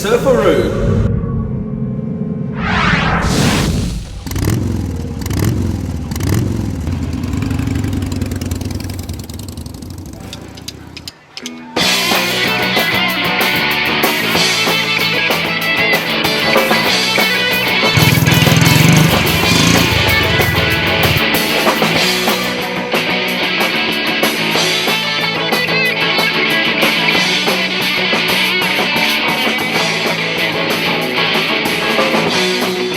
Surfaroo.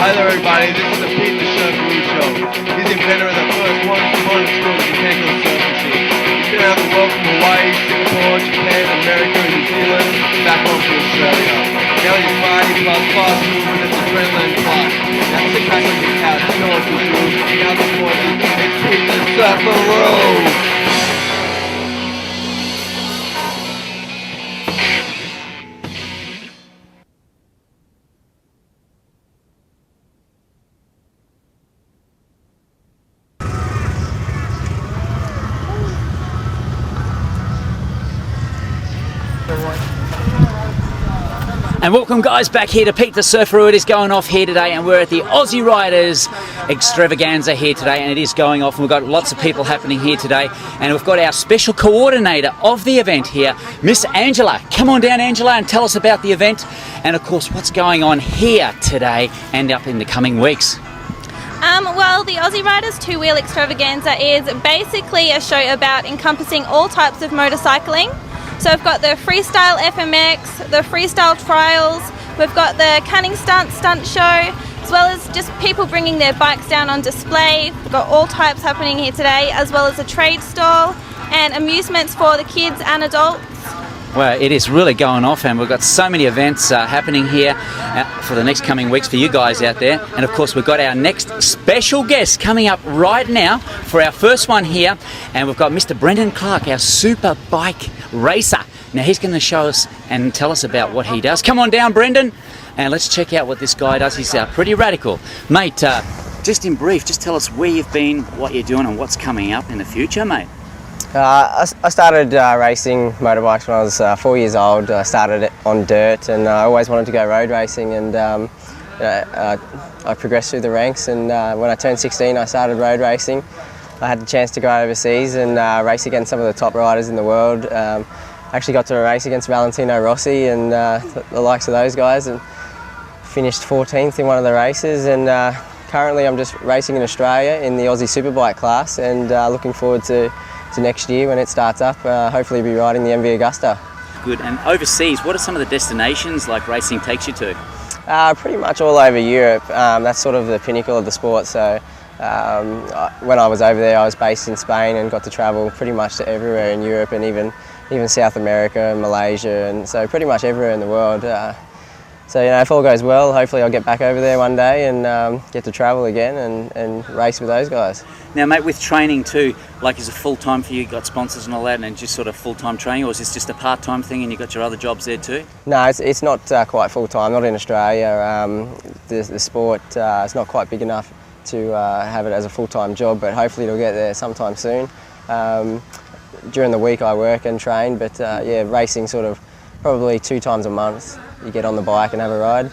Hi there everybody, this is the Surfaroo Show. He's the inventor of the first one-to-one stroke mechanical surf machine. He's been around the world from Hawaii, Singapore, Japan, America, and New Zealand, back home to Australia. Now he's body plus fast movement and adrenaline plus. Now sit back on your couch, show us the shoes, hang out the morning, it's Pete the Surfaroo. And welcome guys back here to Pete the Surfaroo. It is going off here today and we're at the Aussie Riders extravaganza here today, and it is going off and we've got lots of people happening here today, and we've got our special coordinator of the event here, Miss Angela. Come on down, Angela, and tell us about the event and of course what's going on here today and up in the coming weeks. Well, the Aussie Riders two-wheel extravaganza is basically a show about encompassing all types of motorcycling. So we've got the freestyle FMX, the freestyle trials, we've got the cunning stunt show, as well as just people bringing their bikes down on display. We've got all types happening here today, as well as a trade stall and amusements for the kids and adults. Well, it is really going off and we've got so many events happening here for the next coming weeks for you guys out there. And of course we've got our next special guest coming up right now for our first one here, and we've got Mr. Brendan Clark, our super bike racer. Now he's going to show us and tell us about what he does. Come on down, Brendan, and let's check out what this guy does. He's pretty radical. Mate, just in brief, just tell us where you've been, what you're doing and what's coming up in the future, mate. I started racing motorbikes when I was 4 years old. I started it on dirt, and I always wanted to go road racing, and I progressed through the ranks, and when I turned 16 I started road racing. I had the chance to go overseas and race against some of the top riders in the world. I actually got to race against Valentino Rossi and the likes of those guys, and finished 14th in one of the races, and currently I'm just racing in Australia in the Aussie Superbike class, and looking forward to next year when it starts up, hopefully be riding the MV Augusta. Good. And overseas, what are some of the destinations like racing takes you to? Pretty much all over Europe. That's sort of the pinnacle of the sport. So when I was over there, I was based in Spain and got to travel pretty much to everywhere in Europe, and even South America and Malaysia, and so pretty much everywhere in the world. So if all goes well, hopefully I'll get back over there one day and get to travel again and race with those guys. Now mate, with training too, like is it full-time for you, got sponsors and all that, and just sort of full-time training, or is this just a part-time thing and you got your other jobs there too? No, it's not quite full-time, not in Australia. The sport is not quite big enough to have it as a full-time job, but hopefully it'll get there sometime soon. During the week I work and train, but yeah, racing sort of probably 2 times a month. You get on the bike and have a ride.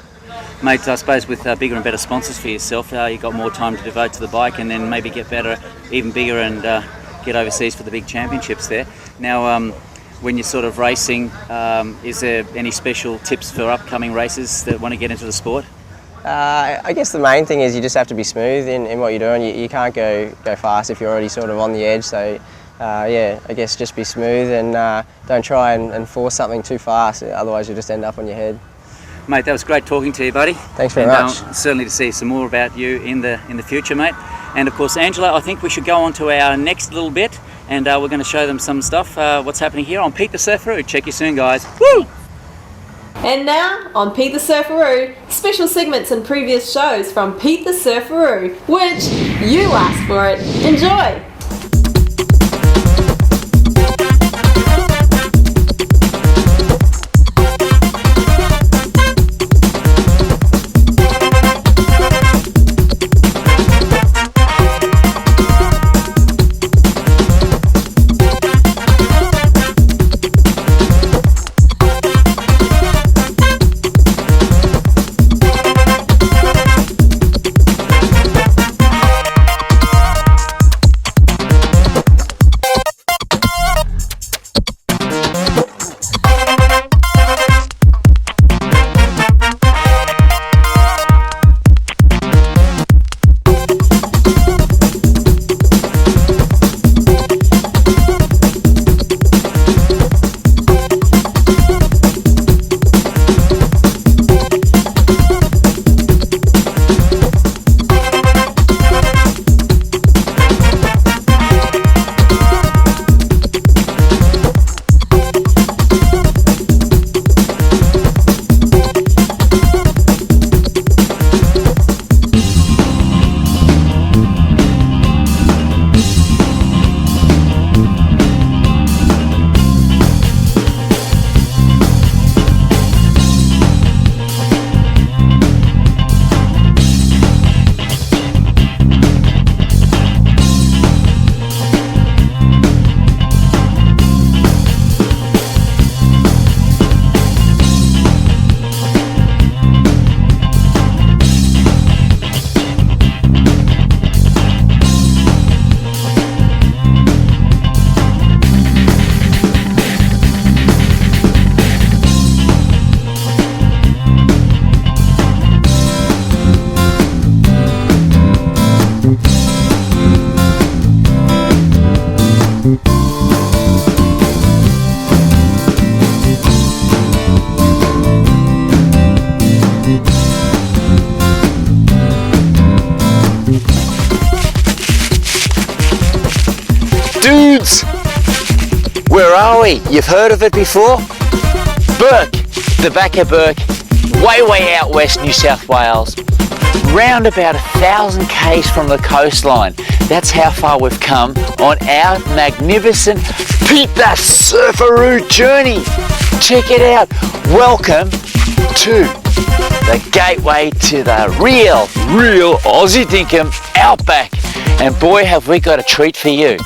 Mate, I suppose with bigger and better sponsors for yourself, you've got more time to devote to the bike, and then maybe get better, even bigger, and get overseas for the big championships there. Now, when you're sort of racing, is there any special tips for upcoming racers that want to get into the sport? I guess the main thing is you just have to be smooth in what you're doing. You can't go fast if you're already sort of on the edge. So yeah, I guess just be smooth and don't try and force something too fast, otherwise you'll just end up on your head. Mate, that was great talking to you, buddy. Thanks very much. Certainly to see some more about you in the future, mate. And of course, Angela, I think we should go on to our next little bit, and we're going to show them some stuff, what's happening here on Pete the Surfaroo. Check you soon, guys. Woo! And now, on Pete the Surfaroo, special segments and previous shows from Pete the Surfaroo, which you asked for it. Enjoy! kids. Where are we? You've heard of it before? Burke, the back of Burke, way out west New South Wales. Round about 1,000 k's from the coastline. That's how far we've come on our magnificent Pete the Surfaroo journey. Check it out. Welcome to the gateway to the real Aussie dinkum outback. And boy, have we got a treat for you.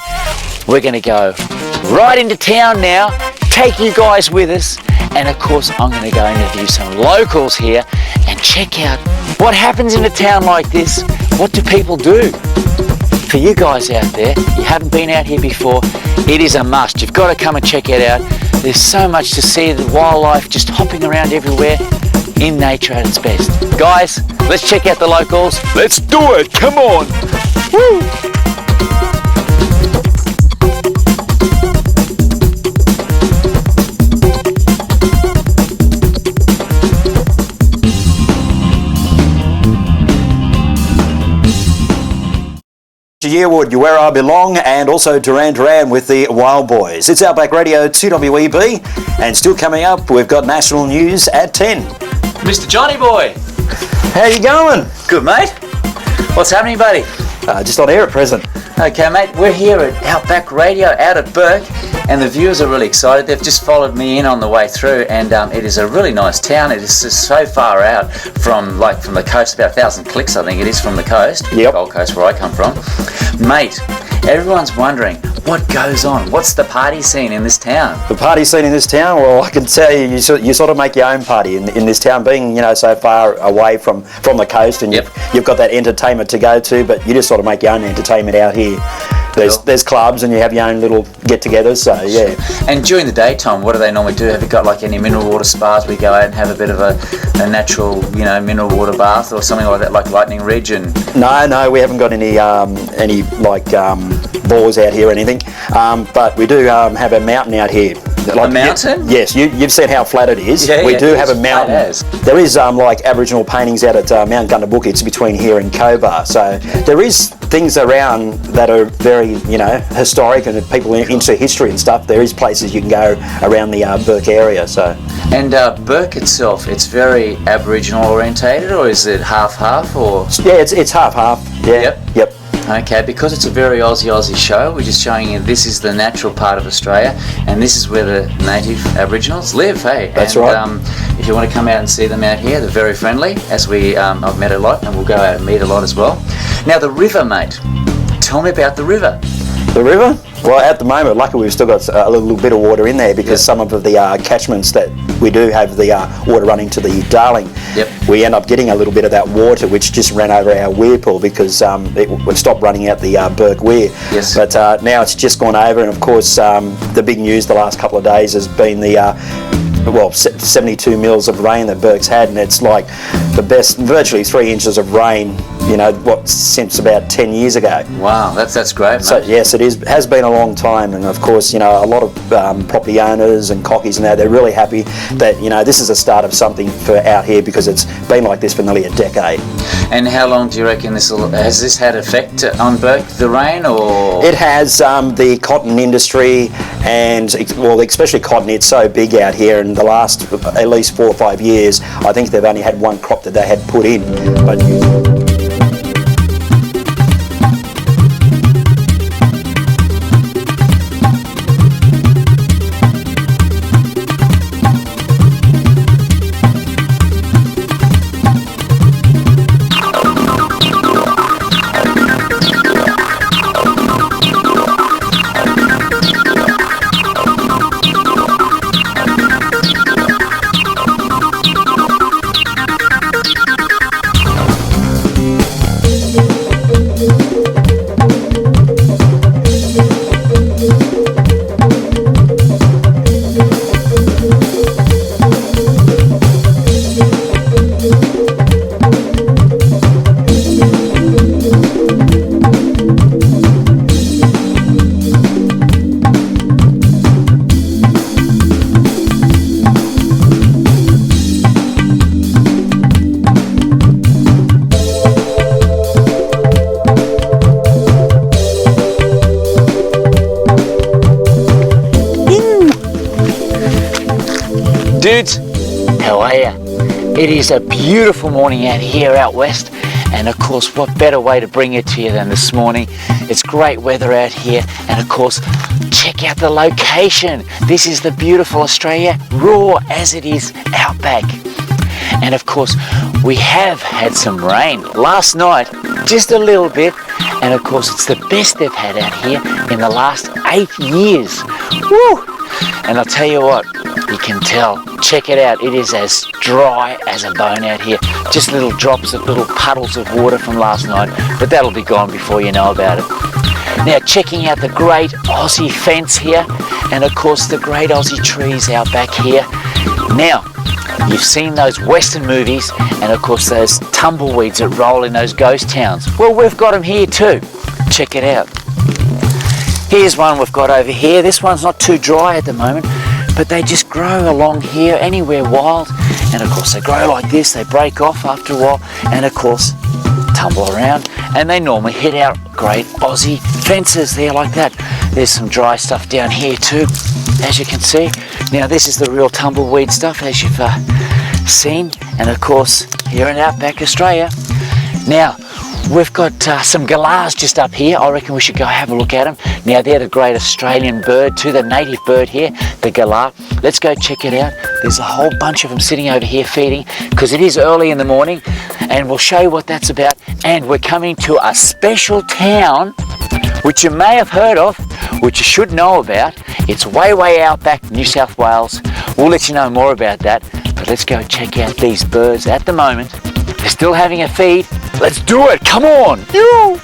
We're going to go right into town now, take you guys with us, and of course I'm going to go interview some locals here and check out what happens in a town like this. What do people do? For you guys out there, you haven't been out here before, it is a must. You've got to come and check it out. There's so much to see, the wildlife just hopping around everywhere in nature at its best. Guys, let's check out the locals. Let's do it, come on. Woo! Yearwood, you're where I belong, and also Duran Duran with the Wild Boys. It's Outback Radio 2WEB, and still coming up, we've got national news at 10. Mr. Johnny Boy. How you going? Good, mate. What's happening, buddy? Just on air at present. Okay, mate, we're here at Outback Radio out at Burke, and the viewers are really excited. They've just followed me in on the way through, and it is a really nice town. It is just so far out from the coast, about 1,000 clicks, I think it is, from the coast, Gold Coast, where I come from. Mate, everyone's wondering, what goes on? What's the party scene in this town? The party scene in this town, well, I can tell you, you sort of make your own party in this town, being, so far away from the coast, and you've got that entertainment to go to, but you just sort of make your own entertainment out here. There's clubs, and you have your own little get-togethers, so yeah. And during the daytime, what do they normally do? Have you got like any mineral water spas? We go out and have a bit of a natural, mineral water bath or something like that, like Lightning Ridge and... No, we haven't got any balls out here or anything, but we do have a mountain out here. Like a mountain? Yes, you've seen how flat it is. Yeah, we do have a mountain. There is like Aboriginal paintings out at Mount Gundabook. It's between here and Cobar. So there is things around that are very, historic, and if people are into history and stuff, there is places you can go around the Burke area. So. And Burke itself, it's very Aboriginal orientated, or is it half-half, or? Yeah, it's half-half. Yeah. Yep. Okay, because it's a very Aussie show, we're just showing you this is the natural part of Australia, and this is where the native Aboriginals live, hey? That's right. If you want to come out and see them out here, they're very friendly, as I've met a lot, and we'll go out and meet a lot as well. Now, the river, mate. Tell me about the river. The river? Well, at the moment, luckily we've still got a little bit of water in there, because some of the catchments that we do have the water running to the Darling. We end up getting a little bit of that water, which just ran over our weir pool, because we've stopped running out the Burke weir. Yes. But now it's just gone over, and of course the big news the last couple of days has been the 72 mils of rain that Burke's had, and it's like the best, virtually 3 inches of rain, since about 10 years ago. Wow, that's great, mate. So yes, it has been a long time, and of course, a lot of property owners and cockies and that, they're really happy that, this is the start of something for out here, because it's been like this for nearly a decade. And how long do you reckon has this had effect on Burke, the rain, or? It has. The cotton industry, and especially cotton, it's so big out here, and the last at least 4 or 5 years, I think they've only had one crop that they had put in. But Dudes, how are ya? It is a beautiful morning out here out west, and of course what better way to bring it to you than this morning. It's great weather out here, and of course check out the location. This is the beautiful Australia, raw as it is outback. And of course we have had some rain last night, just a little bit, and of course it's the best they've had out here in the last 8 years. Woo! And I'll tell you what, you can tell, check it out, it is as dry as a bone out here. Just little drops of little puddles of water from last night, but that'll be gone before you know about it. Now checking out the great Aussie fence here, and of course the great Aussie trees out back here. Now, you've seen those western movies, and of course those tumbleweeds that roll in those ghost towns. Well, we've got them here too. Check it out. Here's one we've got over here. This one's not too dry at the moment, but they just grow along here anywhere wild, and of course they grow like this, they break off after a while, and of course tumble around, and they normally hit out great Aussie fences there like that. There's some dry stuff down here too, as you can see. Now this is the real tumbleweed stuff, as you've seen, and of course here in outback Australia. Now we've got some galahs just up here. I reckon we should go have a look at them. Now they're the great Australian bird too, the native bird here, the galah. Let's go check it out. There's a whole bunch of them sitting over here feeding, because it is early in the morning, and we'll show you what that's about. And we're coming to a special town which you may have heard of, which you should know about. It's way out back New South Wales. We'll let you know more about that, but let's go check out these birds at the moment. They're still having a feed. Let's do it, come on! Yoo!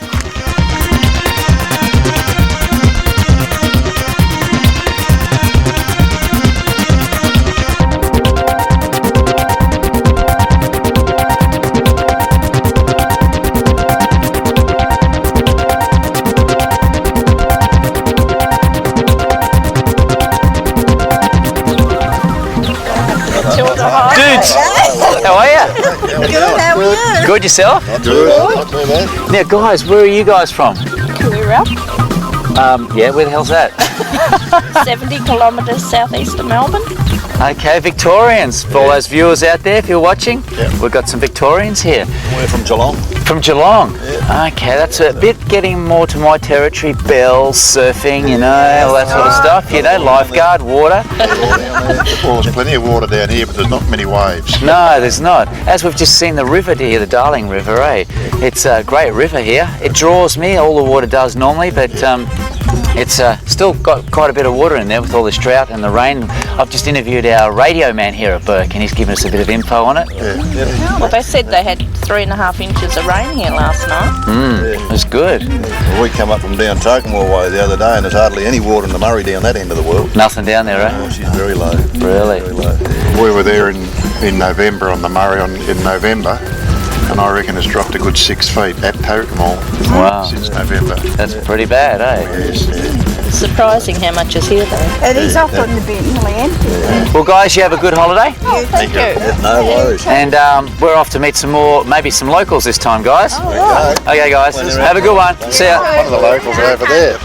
Dudes, how are you? Good, how are you? Good yourself? Good. Now guys, where are you guys from? We're up Yeah, where the hell's that? 70 kilometres southeast of Melbourne. Okay, Victorians. For all those viewers out there, if you're watching, we've got some Victorians here. We're from Geelong. From Geelong? Okay, that's a bit getting more to my territory. Bells, surfing, you know, all that sort of stuff. You know, lifeguard, water. Well, there's plenty of water down here, but there's not many waves. No, there's not. As we've just seen the river here, the Darling River, eh? It's a great river here. It draws me, all the water does normally, but it's still got quite a bit of water in there with all this drought and the rain. I've just interviewed our radio man here at Burke, and he's given us a bit of info on it. Well, they said they had 3.5 inches of rain here last night. It was good. Well, we come up from down Tokemore way the other day, and there's hardly any water in the Murray down that end of the world. Nothing down there, eh? Oh, she's very low. Really? Very low. We were there in November on the Murray in November, and I reckon it's dropped a good 6 feet at Tokemore since November. That's pretty bad, eh? Yes. Surprising how much is here though. It is often a bit nearly empty. Well guys, you have a good holiday. Oh, thank you. No worries. And we're off to meet some more, maybe some locals this time, guys. Okay guys, have a good one. See ya. One of the locals are over there.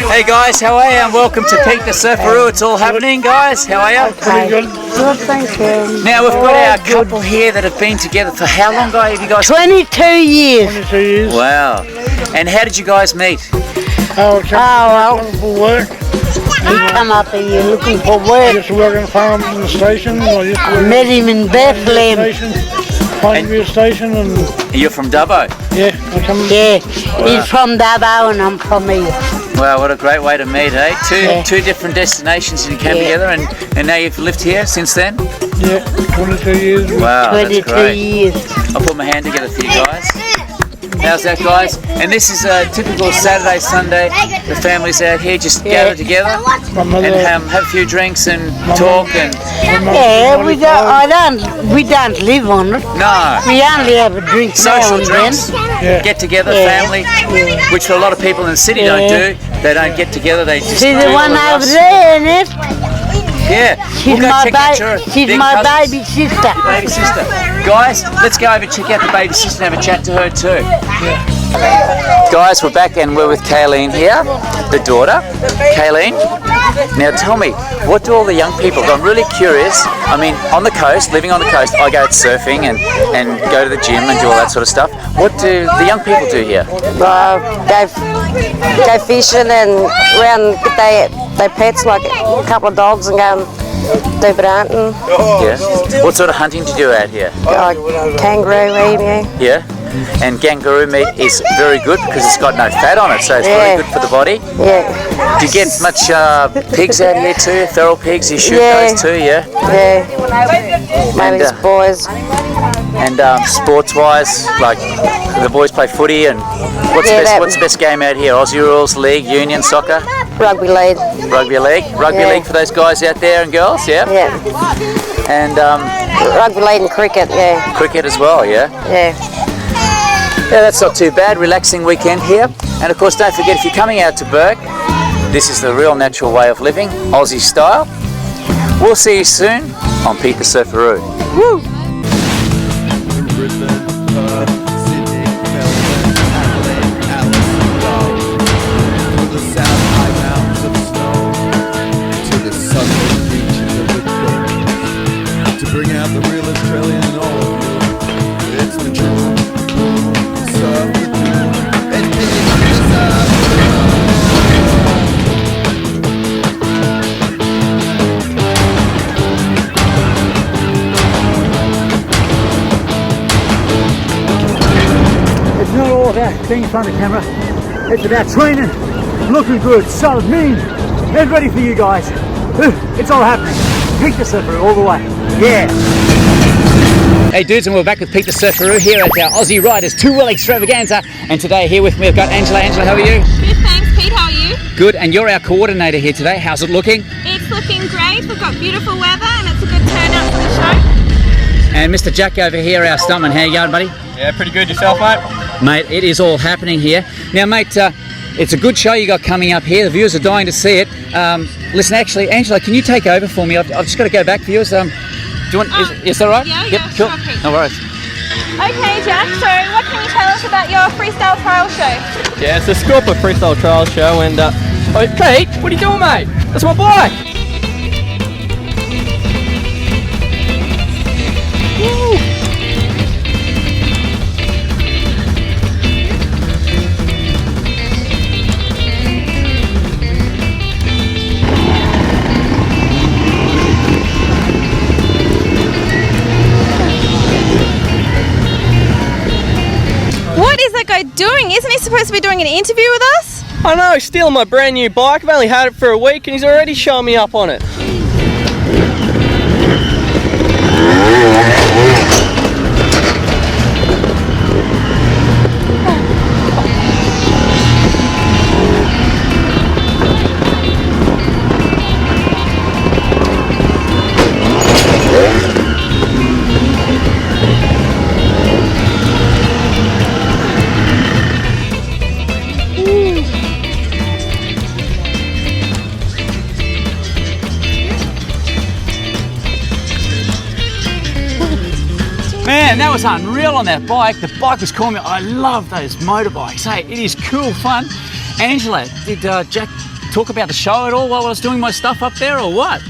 Hey guys, how are you? And welcome to Peak the Surfaroo. It's all happening, guys. How are you? Pretty good. Good, thank you. Now we've got our couple here that have been together for how long, guys? Have you guys? 22 years. 22 years. Wow. And how did you guys meet? Oh, well. for work. He come up here looking for I work. used to work on a farm in the station. I used to work Met him in Bethlehem. Plainview station, and You're from Dubbo. yeah, I come. Yeah, he's from Dubbo and I'm from here. Wow, what a great way to meet, eh? Yeah. Two different destinations and you came together, and now you've lived here since then? Yeah, 22 years. Wow, that's 22 great. years. I'll put my hand together for you guys. How's that, guys? And this is a typical Saturday, Sunday. The families out here just gather together and have a few drinks and talk and. Yeah, we don't live on it. No. We only have a drink. Social now and drinks, then. get together, family, which a lot of people in the city don't do. They don't get together. They just. See do the all one the over fuss. there, isn't it? Yeah. She's We'll go check out she's their my cousins. baby sister. Baby sister. Guys, let's go over and check out the baby sister and have a chat to her too. Guys, we're back and we're with Kayleen here, the daughter. Kayleen, now tell me, what do all the young people do? I'm really curious. I mean, on the coast, living on the coast, I go surfing and go to the gym and do all that sort of stuff. What do the young people do here? Go fishing and around get they pets like a couple of dogs and go and do a bit of hunting. Yeah. What sort of hunting do you do out here? Like kangaroo, emu. Yeah. And kangaroo meat is very good because it's got no fat on it, so it's very good for the body. Yeah. Do you get much pigs out here too? Feral pigs? You shoot those too, yeah? Yeah. Maybe it's boys. And sports-wise, like the boys play footy, and what's the best game out here? Aussie rules, league, union, soccer? Rugby league. Rugby league? Rugby league for those guys out there and girls, yeah? Yeah. And rugby league and cricket, yeah. Cricket as well, yeah? Yeah. Yeah, that's not too bad. Relaxing weekend here. And of course, don't forget, if you're coming out to Bourke, this is the real natural way of living, Aussie style. We'll see you soon on Pete the Surfaroo. Woo! Bring out the real Australian in all of you. It's the truth. Surf the truth. And it's not all about being in front of the camera. It's about training, looking good, solid, mean, and ready for you guys. It's all happening. Pete the Surfaroo all the way. Yeah. Hey dudes, and we're back with Pete the Surfaroo here at our Aussie Riders 2-Wheel Extravaganza. And today here with me I've got Angela. Angela, how are you? Good, thanks Pete, how are you? Good, and you're our coordinator here today. How's it looking? It's looking great, we've got beautiful weather and it's a good turnout for the show. And Mr. Jack over here, our stuntman. How you going, buddy? Yeah, pretty good. Yourself, mate? Mate, it is all happening here. Now, mate, it's a good show you got coming up here. The viewers are dying to see it. Listen, actually, Angela, can you take over for me? I've just got to go back, viewers. Do you want? Is that right? Yeah, yep, sure, cool. Pete. No worries. Okay, Jack, so what can you tell us about your freestyle trial show? Yeah, it's a Scorpa freestyle trial show, and oh, Pete, what are you doing, mate? That's my bike. Woo. What is that guy doing? Isn't he supposed to be doing an interview with us? I know, he's stealing my brand new bike. I've only had it for a week, and he's already showing me up on it. Man, that was unreal on that bike. The bike was calling me. I love those motorbikes. Hey, it is cool fun. Angela, did Jack talk about the show at all while I was doing my stuff up there, or what?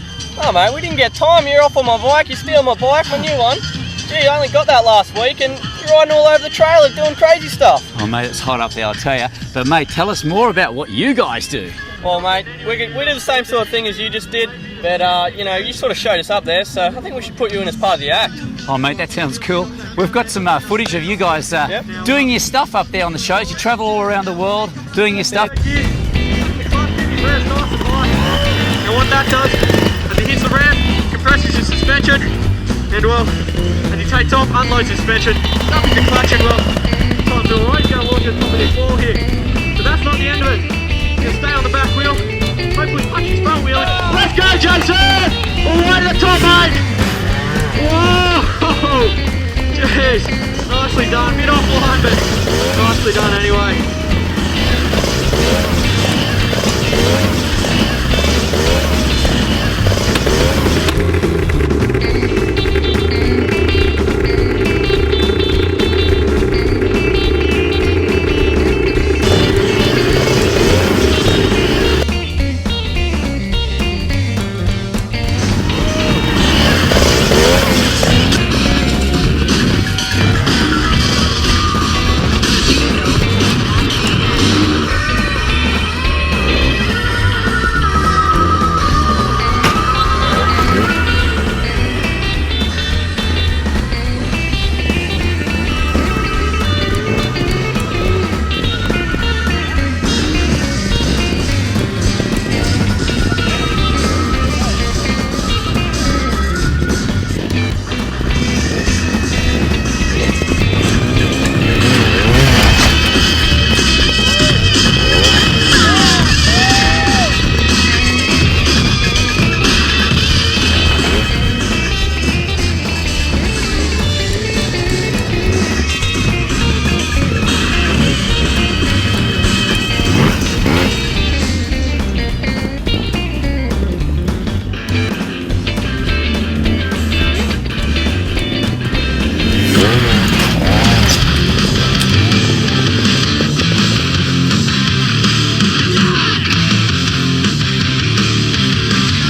Oh, mate, we didn't get time. You're off on my bike. You're stealing my bike, my new one. Gee, I only got that last week, and you're riding all over the trailer doing crazy stuff. Oh, mate, it's hot up there, I'll tell you. But, mate, tell us more about what you guys do. Well, mate, we do the same sort of thing as you just did, but, you know, you sort of showed us up there, so I think we should put you in as part of the act. Oh, mate, that sounds cool. We've got some footage of you guys doing your stuff up there on the shows. You travel all around the world doing your stuff. And what that does, as it hits the ramp, compresses your suspension, and well, as it takes off, unloads the suspension, nothing to clutch it, well, time's alright, go bit offline, but nicely done anyway.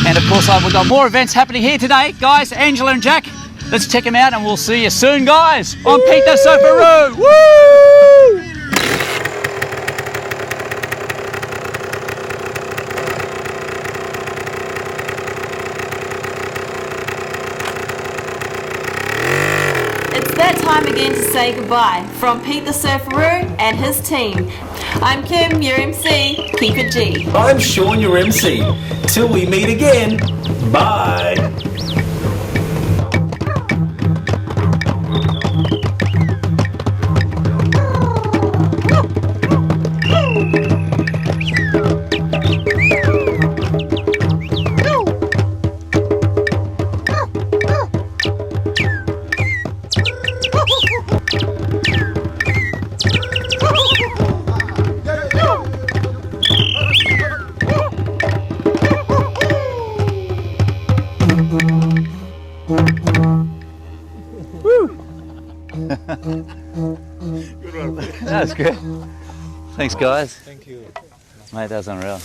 And of course, we've got more events happening here today. Guys, Angela and Jack, let's check them out and we'll see you soon, guys, on Pete the Surfaroo. Woo! It's that time again to say goodbye from Pete the Surfaroo and his team. I'm Kim, your MC. Keep it G. I'm Sean, your MC. Till we meet again, bye. That's good. Thanks, guys. Thank you. Mate, that was unreal.